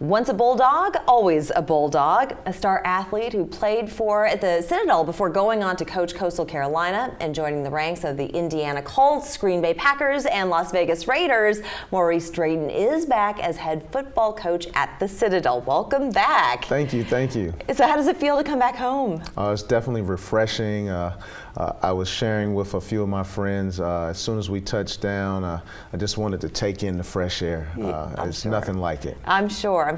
Once a Bulldog, always a Bulldog, a star athlete who played for the Citadel before going on to coach Coastal Carolina and joining the ranks of the Indiana Colts, Green Bay Packers, and Las Vegas Raiders. Maurice Drayton is back as head football coach at the Citadel. Welcome back. Thank you, thank you. So how does it feel to come back home? It's definitely refreshing. I was sharing with a few of my friends as soon as we touched down, I just wanted to take in the fresh air. It's nothing like it. I'm sure.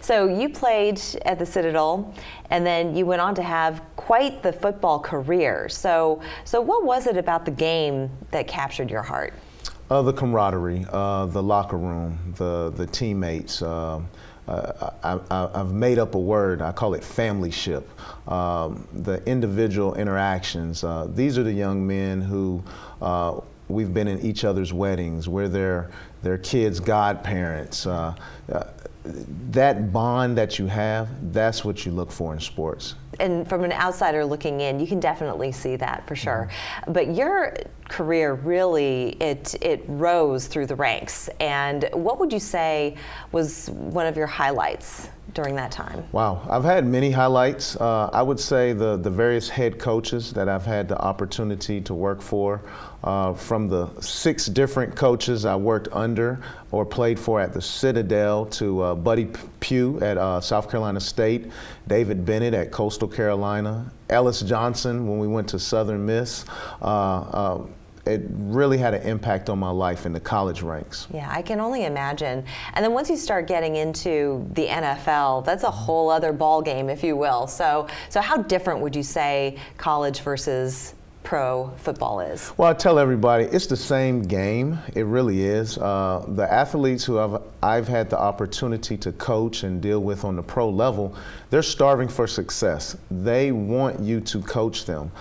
So you played at the Citadel, and then you went on to have quite the football career. So what was it about the game that captured your heart? The camaraderie, the locker room, the teammates. I've made up a word, I call it familyship. The individual interactions. These are the young men who we've been in each other's weddings. We're their kids' godparents. That bond that you have, that's what you look for in sports. And from an outsider looking in, you can definitely see that for sure. But your career really, it rose through the ranks. And what would you say was one of your highlights during that time? Wow, I've had many highlights. I would say the various head coaches that I've had the opportunity to work for, from the 6 different coaches I worked under or played for at the Citadel to Buddy Pugh at South Carolina State, David Bennett at Coastal Carolina, Ellis Johnson when we went to Southern Miss. It really had an impact on my life in the college ranks. Yeah, I can only imagine. And then once you start getting into the NFL, that's a whole other ball game, if you will. So how different would you say college versus pro football is? Well, I tell everybody it's the same game. It really is. The athletes who I've had the opportunity to coach and deal with on the pro level, they're starving for success. They want you to coach them.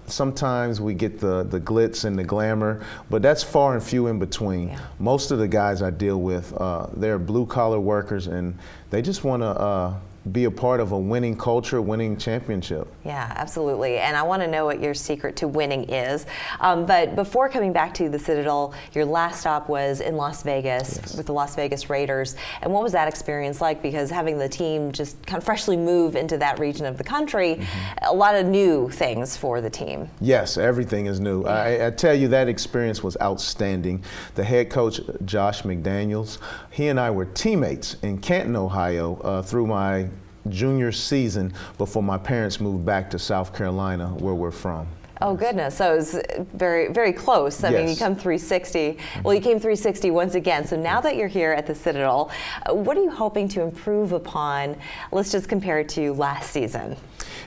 Sometimes we get the glitz and the glamour, but that's far and few in between. Yeah. Most of the guys I deal with, they're blue-collar workers, and they just want to be a part of a winning culture, winning championship. Yeah, absolutely. And I want to know what your secret to winning is. But before coming back to the Citadel, your last stop was in Las Vegas. Yes. With the Las Vegas Raiders. And what was that experience like? Because having the team just kind of freshly move into that region of the country, a lot of new things for the team. Yes, everything is new. I tell you, that experience was outstanding. The head coach, Josh McDaniels, he and I were teammates in Canton, Ohio, through my junior season before my parents moved back to South Carolina, where we're from. Oh goodness, so it was very, very close. I mean, you come 360. Well, you came 360 once again. So now that you're here at the Citadel, what are you hoping to improve upon? Let's just compare it to last season.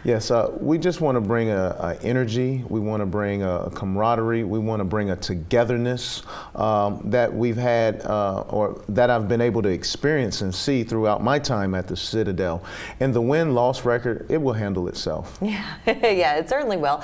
Yes, we just want to bring a energy. We want to bring a camaraderie. We want to bring a togetherness that we've had or that I've been able to experience and see throughout my time at the Citadel. And the win-loss record, it will handle itself. Yeah, yeah, it certainly will.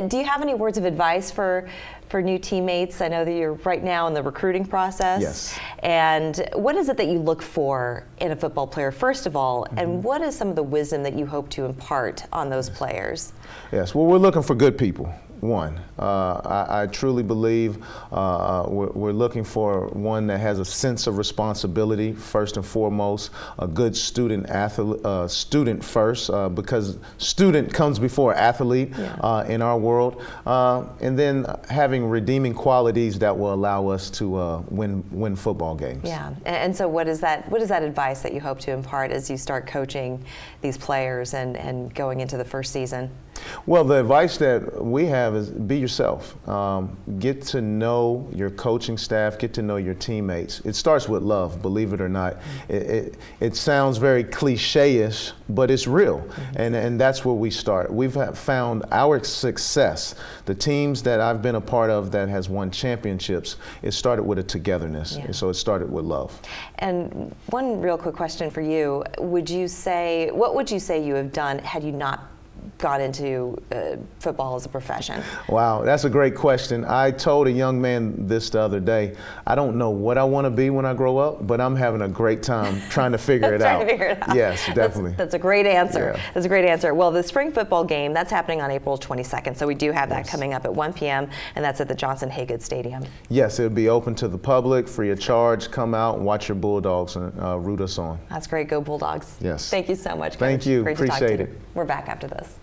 Do you have any words of advice for new teammates? I know that you're right now in the recruiting process. Yes. And what is it that you look for in a football player, first of all, and what is some of the wisdom that you hope to impart on those players? Yes, well, we're looking for good people. One, I truly believe we're looking for one that has a sense of responsibility, first and foremost, a good student first, because student comes before athlete in our world, and then having redeeming qualities that will allow us to win football games. Yeah, and so what is that advice that you hope to impart as you start coaching these players and going into the first season? Well, the advice that we have is be yourself. Get to know your coaching staff, get to know your teammates. It starts with love, believe it or not. It sounds very cliche-ish, but it's real. And that's where we start. We've found our success. The teams that I've been a part of that has won championships, it started with a togetherness. And so it started with love. And one real quick question for you. What would you say you have done had you not got into football as a profession? Wow, that's a great question. I told a young man this the other day. I don't know what I want to be when I grow up, but I'm having a great time trying to figure it out. Trying to figure it out. Yes, definitely. That's a great answer. Yeah. That's a great answer. Well, the spring football game, that's happening on April 22nd, so we do have that coming up at 1 p.m., and that's at the Johnson Haygood Stadium. Yes, it'll be open to the public, free of charge. Come out and watch your Bulldogs and root us on. That's great. Go Bulldogs. Yes. Thank you so much, Coach. Thank you. Great to talk to Appreciate you. it. We're back after this.